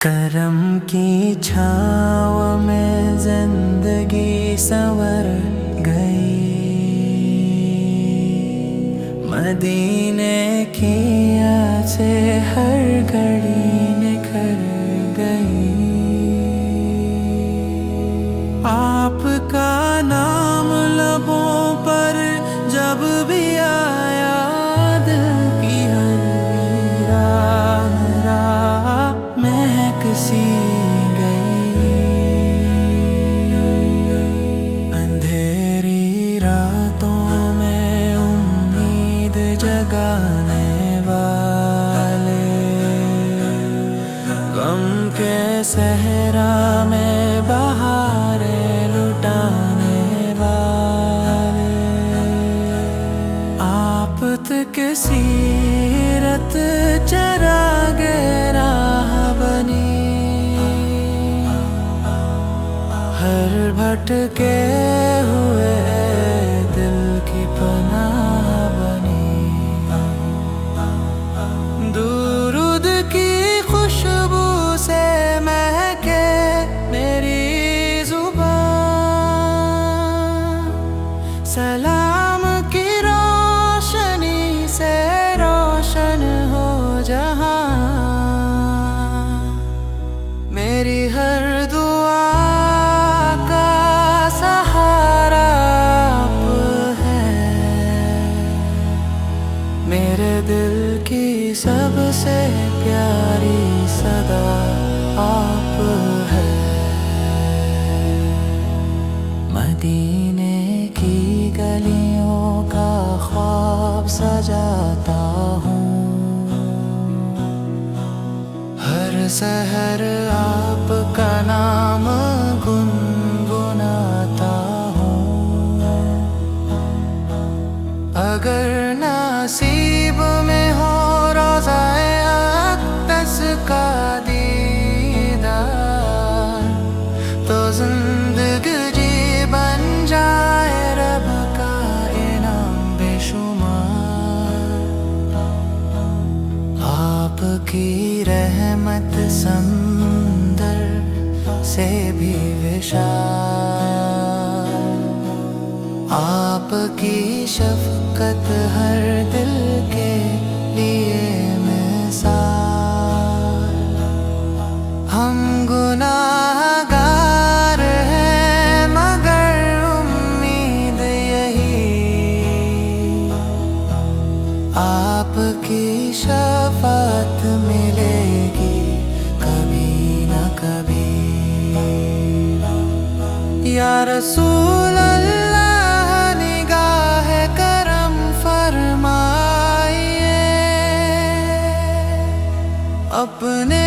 करम की छाँव में जिंदगी संवर गई। मदीने की याद से हर घड़ी निखर गई। आपका नाम लबों पर जब भी आया, दिल की हर वीरान महक सी गई। अंधेरी रातों में उम्मीद जगाने वाले, गम के सहरा में बहारें लुटाने वाले। आप तक सीरत चरागे राह बनी, हर भटके हुए दिल की पनाह बनी। दुरूद की खुशबू से महके मेरी जुबान, सलाम की रोशनी से रोशन हो जहां। मेरी हर दुआ का सहारा आप है, मेरे दिल की सबसे प्यारी सदा आप है। मदीने की गलियों का ख्वाब सजाता हूँ, हर सहर आपका नाम गुनगुनाता हूँ। अगर नसीब में हो रोज़ाए अक़दस का दीदार, तो जिंदगी बन जाए रब का इनाम बेशुमार। आपकी रहमत समंदर से भी विशाल, आपकी शफ़क़त हर दिल के लिए मिसाल। हम गुनाहगार हैं मगर उम्मीद यही, आपकी शफ़ाअत मिलेगी कभी न कभी। या रसूल अल्लाह निगाह करम फरमाइए, अपने